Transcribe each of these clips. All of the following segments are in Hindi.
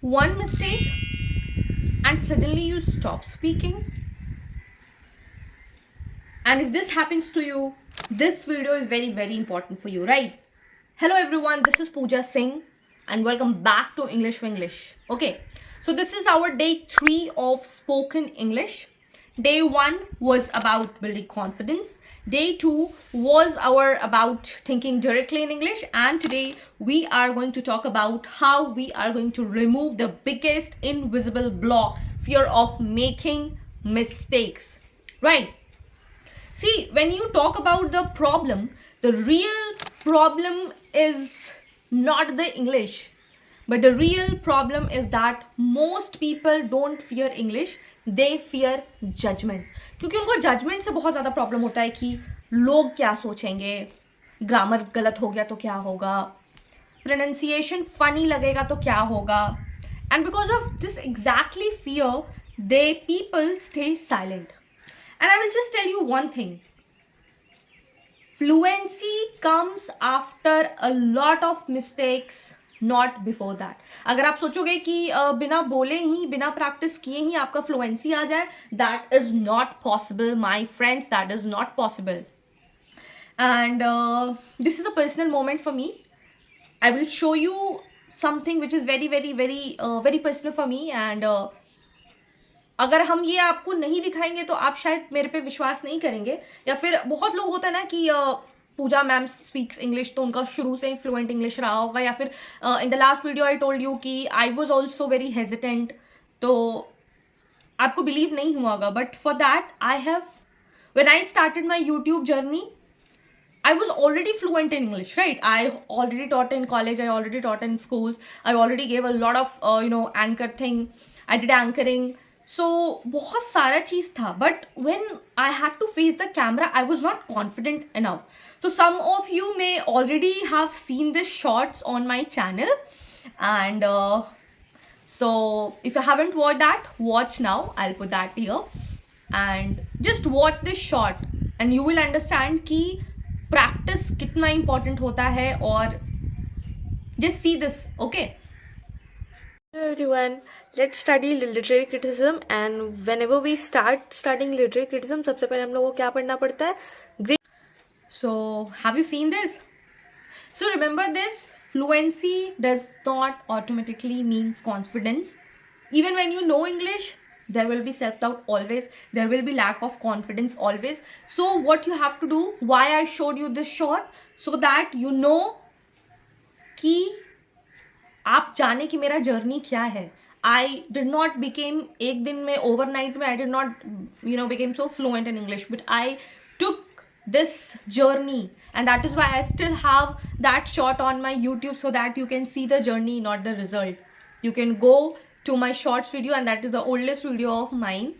one mistake and suddenly you stop speaking. And if this happens to you, this video is very, very important for you, right? Hello everyone, this is Pooja Singh and welcome back to English for English. Okay, so this is our day 3 of spoken English. Day 1 was about building confidence. Day 2 was our about thinking directly in English, and today we are going to talk about how we are going to remove the biggest invisible block, fear of making mistakes. Right? See, when you talk about the problem, the real problem is not the English, but the real problem is that most people don't fear English, they fear judgment. क्योंकि उनको judgment से बहुत ज़्यादा problem होता है कि लोग क्या सोचेंगे, ग्रामर गलत हो गया तो क्या होगा, pronunciation funny लगेगा तो क्या होगा, and because of this exactly fear, they people stay silent. And I will just tell you one thing. Fluency comes after a lot of mistakes, not before that. अगर आप सोचोगे कि बिना बोले ही बिना प्रैक्टिस किए ही आपका फ्लुएंसी आ जाए, that is not possible, my friends, that is not possible. And this is a personal moment for me. I will show you something which is very, very, very, very personal for me. And अगर हम ये आपको नहीं दिखाएंगे तो आप शायद मेरे पे विश्वास नहीं करेंगे, या फिर बहुत लोग होता है ना कि पूजा मैम स्पीक्स इंग्लिश तो उनका शुरू से ही फ्लुएंट इंग्लिश रहा होगा, या फिर in the last video I told you कि I was also very hesitant, तो आपको बिलीव नहीं हुआ होगा. But for that I have, when I started my YouTube journey, I was already fluent in English, right? I already taught in college, I already taught in schools, I already gave a lot of, anchor thing, I did anchoring. So, बहुत सारा चीज़ था. But when I had to face the camera, I was not confident enough. So, some of you may already have seen this shorts on my channel. And so, if you haven't watched that, watch now. I'll put that here. And just watch this short and you will understand कि प्रैक्टिस कितना इम्पोर्टेंट होता है. और just see this, okay? Hello everyone, let's study literary criticism. And whenever we start studying literary criticism, सबसे पहले हम लोगों को क्या पढ़ना पड़ता है? So have you seen this? So remember this, fluency does not automatically means confidence. Even when you know English, there will be self-doubt always, there will be lack of confidence always. So what you have to do, why I showed you this short, so that you know कि आप जाने कि मेरा जर्नी क्या है. I did not became एक दिन में overnight में I did not became so fluent in English, but I took this journey, and that is why I still have that short on my YouTube, so that you can see the journey, not the result. You can go to my shorts video, and that is the oldest video of mine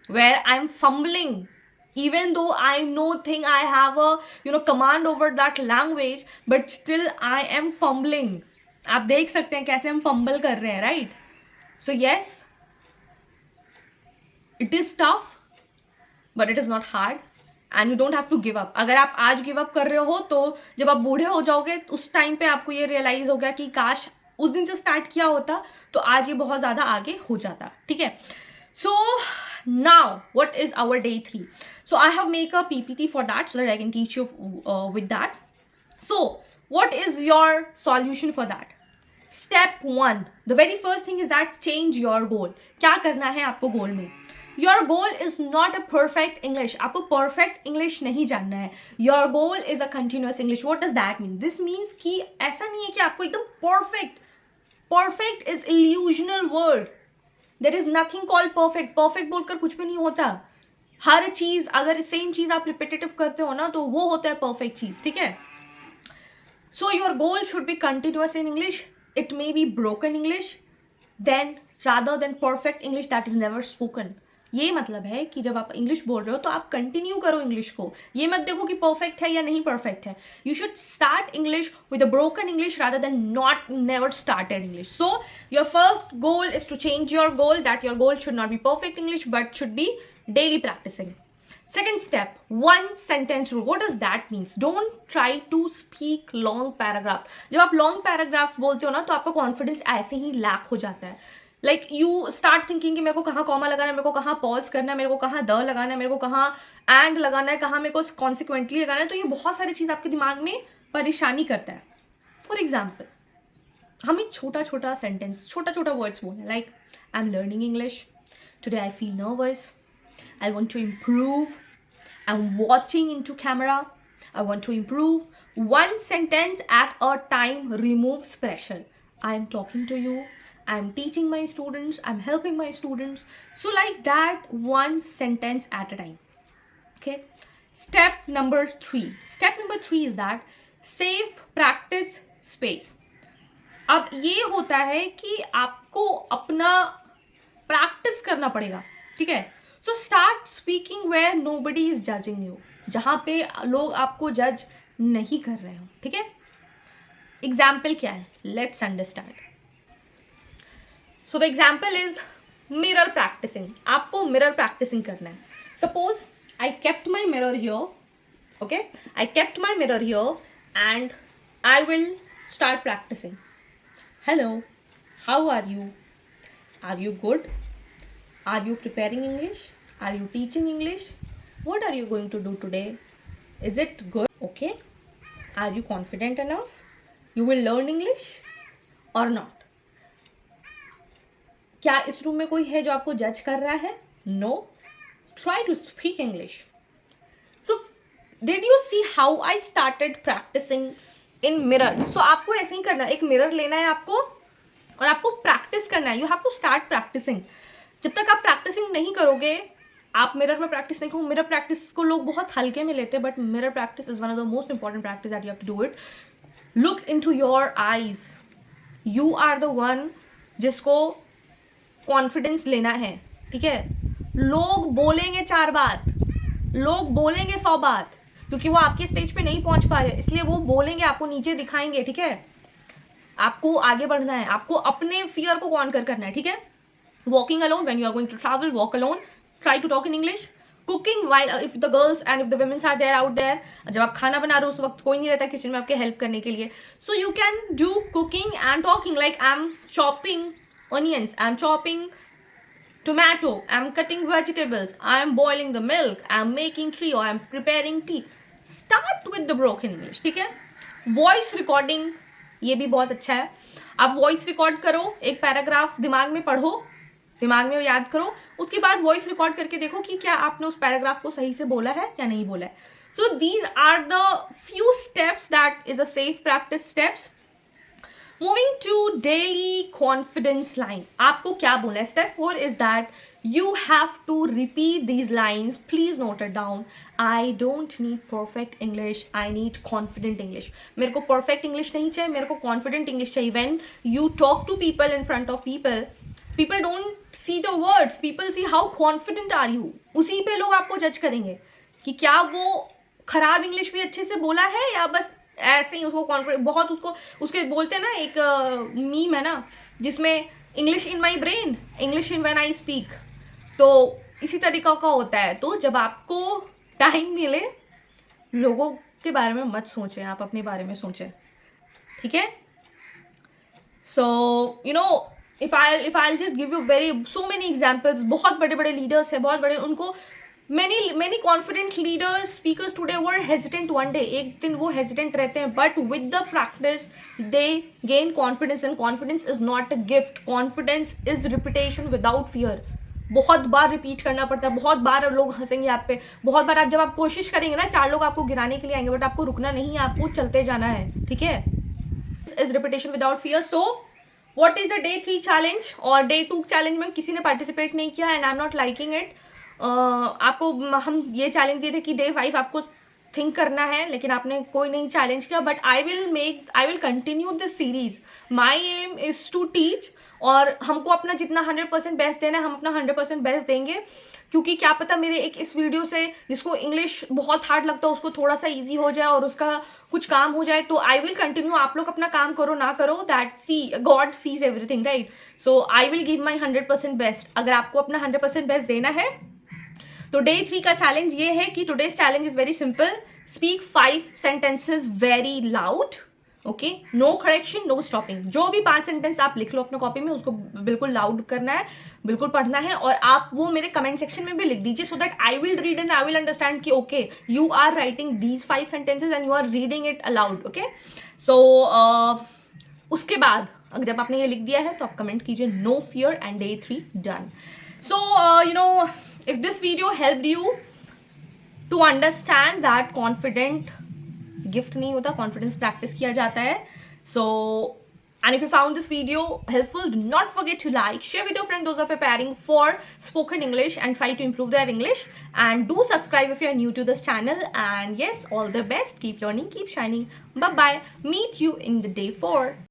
where I'm fumbling, even though I think I have a command over that language, but still I am fumbling. आप देख सकते हैं कैसे हम फंबल कर रहे हैं, right? So yes, it is tough but it is not hard, and you don't have to give up. अगर आप आज गिव अप कर रहे हो तो जब आप बूढ़े हो जाओगे उस टाइम पे आपको ये रियलाइज हो गया कि काश उस दिन से स्टार्ट किया होता तो आज ये बहुत ज़्यादा आगे हो जाता. ठीक है? So now what is our day 3? So I have make a PPT for that so that I can teach you with that. So what is your solution for that? Step 1, the very first thing is that change your goal. क्या करना है आपको गोल में? Your goal is not a perfect English. आपको perfect English नहीं जानना है. Your goal is a continuous English. What does that mean? This means कि ऐसा नहीं है कि आपको एकदम perfect. Perfect is illusional word. There is nothing called perfect. Perfect बोलकर कुछ भी नहीं होता. हर चीज़, अगर सेम चीज़ आप repetitive करते हो ना तो वो होता है perfect चीज़. ठीक है? So your goal should be continuous in English. It may be broken English, then rather than perfect English that is never spoken. ये मतलब है कि जब आप इंग्लिश बोल रहे हो तो आप कंटिन्यू करो इंग्लिश को. ये मत देखो कि परफेक्ट है या नहीं परफेक्ट है. You should start English with a broken English rather than not never started English. So your first goal is to change your goal, that your goal should not be perfect English but should be daily practicing. Second step, one sentence rule. What does that mean? Don't try to speak long paragraph. जब आप long paragraphs बोलते हो ना तो आपका confidence ऐसे ही lack हो जाता है. Like you start thinking कि मेरे को कहाँ comma लगाना है, मेरे को कहाँ pause करना है, मेरे को कहाँ the लगाना है, मेरे को कहाँ and लगाना है, कहाँ मेरे को consequently लगाना है. तो ये बहुत सारी चीज़ आपके दिमाग में परेशानी करता है. For example, हमें छोटा छोटा सेंटेंस, छोटा छोटा वर्ड्स बोलना है. Like I am learning English, today I feel nervous, I want to improve. I'm watching into camera. I want to improve. One sentence at a time removes pressure. I am talking to you. I'm teaching my students. I'm helping my students. So like that, one sentence at a time. Okay. Step number 3. Step number 3 is that save practice space. अब ये होता है कि आपको अपना प्रैक्टिस करना पड़ेगा. ठीक है. So start speaking where nobody is judging you, जहाँ पे लोग आपको जज नहीं कर रहे हो. ठीक है. एग्जाम्पल क्या है, let's understand. So the example is mirror practicing. आपको मिरर प्रैक्टिसिंग करना है. Suppose I kept my mirror here. Okay, I kept my mirror here and I will start practicing. Hello, how are you? Are you good? Are you preparing English? Are you teaching English? What are you going to do today? Is it good? Okay. Are you confident enough? You will learn English or not? क्या इस रूम में कोई है जो आपको जज कर रहा है? No. Try to speak English. So, did you see how I started practicing in mirror? So, आपको ऐसे ही करना है. एक मिरर लेना है आपको और आपको प्रैक्टिस करना है. You have to start practicing. जब तक आप प्रैक्टिसिंग नहीं करोगे, आप मिरर में प्रैक्टिस नहीं करो. मिरर प्रैक्टिस को लोग बहुत हल्के में लेते हैं, but mirror practice is one of the most important practice that you have to do it. Look into your eyes. You are the one जिसको कॉन्फिडेंस लेना है. ठीक है. लोग बोलेंगे 4 बात, लोग बोलेंगे 100 बात, क्योंकि वो आपके स्टेज पे नहीं पहुंच पा रहे, इसलिए वो बोलेंगे, आपको नीचे दिखाएंगे. ठीक है. आपको आगे बढ़ना है, आपको अपने फियर को कॉन्कर करना है. ठीक है. Walking alone, when you are going to travel, walk alone. Try to talk in English. Cooking, while if the girls and if the women are there out there, जब आप खाना बना रहे हो उस वक्त कोई नहीं रहता किचन में आपके हेल्प करने के लिए. So you can do cooking and talking. Like I'm chopping onions, I'm chopping tomato, I'm cutting vegetables, I'm boiling the milk, I'm making tea or I'm preparing tea. Start with the broken English. ठीक है. Voice recording, ये भी बहुत अच्छा है. आप वॉइस रिकॉर्ड करो, एक पैराग्राफ दिमाग में पढ़ो, दिमाग में याद करो, उसके बाद वॉइस रिकॉर्ड करके देखो कि क्या आपने उस पैराग्राफ को सही से बोला है या नहीं बोला है. So these are the few steps that is a safe practice steps. Moving to daily confidence line. आपको क्या बोलना है? Step 4 is that you have to repeat these lines. Please note it down. I don't need perfect English, I need confident English. मेरे को perfect English नहीं चाहिए, मेरे को confident English चाहिए. When you talk to people in front of people, people don't see the words, people see how confident are you. उसी पे लोग आपको जज करेंगे कि क्या वो खराब इंग्लिश भी अच्छे से बोला है या बस ऐसे ही उसको कॉन्फिडेंट. बहुत उसके बोलते हैं ना, एक मीम है ना जिसमें English in my brain, English in when I speak. तो इसी तरीका का होता है. तो जब आपको टाइम मिले, लोगों के बारे में मत सोचें, आप अपने बारे में सोचें. ठीक है. सो you know, if I just give you so many examples. बहुत बड़े बड़े लीडर्स हैं, बहुत बड़े, उनको many confident leaders, speakers today were hesitant one day. एक दिन वो hesitant रहते हैं, but with the practice they gain confidence. And confidence is not a gift. Confidence is repetition without fear. बहुत बार रिपीट करना पड़ता है, बहुत बार लोग हंसेंगे आप पे, बहुत बार जब आप कोशिश करेंगे ना, 4 लोग आपको गिराने के लिए आएंगे, बट आपको रुकना नहीं है, आपको चलते जाना है. ठीक है. Is repetition without fear. So what is the day 3 challenge और डे 2 चैलेंज में किसी ने पार्टिसिपेट नहीं किया and I am not liking it. आपको हम ये चैलेंज दिए थे कि डे 5 आपको थिंक करना है, लेकिन आपने कोई नहीं चैलेंज किया. But I will continue this series. My aim is to teach, और हमको अपना जितना 100% बेस्ट देना है, हम अपना 100% बेस्ट देंगे. क्योंकि क्या पता मेरे एक इस वीडियो से जिसको इंग्लिश बहुत हार्ड लगता है उसको थोड़ा सा ईजी हो जाए और उसका कुछ काम हो जाए. तो आई विल कंटिन्यू. आप लोग अपना काम करो ना करो, that God sees everything, right. So I will give my 100% best. अगर आपको अपना 100% बेस्ट देना है तो डे 3 का चैलेंज ये है कि today's challenge is very simple, speak 5 sentences very loud, okay, no correction, no stopping. जो भी 5 सेंटेंस आप लिख लो अपने कॉपी में, उसको बिल्कुल लाउड करना है, बिल्कुल पढ़ना है, और आप वो मेरे कमेंट सेक्शन में भी लिख दीजिए, so that I will read and I will understand कि okay you are writing these 5 sentences and you are reading it aloud, okay. So उसके बाद अगर जब आपने ये लिख दिया है तो आप कमेंट कीजिए no fear and day 3 done. So you know, if this video helped you to understand that confident gift नहीं होता, कॉन्फिडेंस प्रैक्टिस किया जाता है। सो and if you found this video helpful, do not forget to like, share with your friends those are preparing for spoken English and try to improve their English, and do subscribe if you are new to this channel. And yes, all the best, keep learning, keep shining. Bye bye, meet you in the day 4.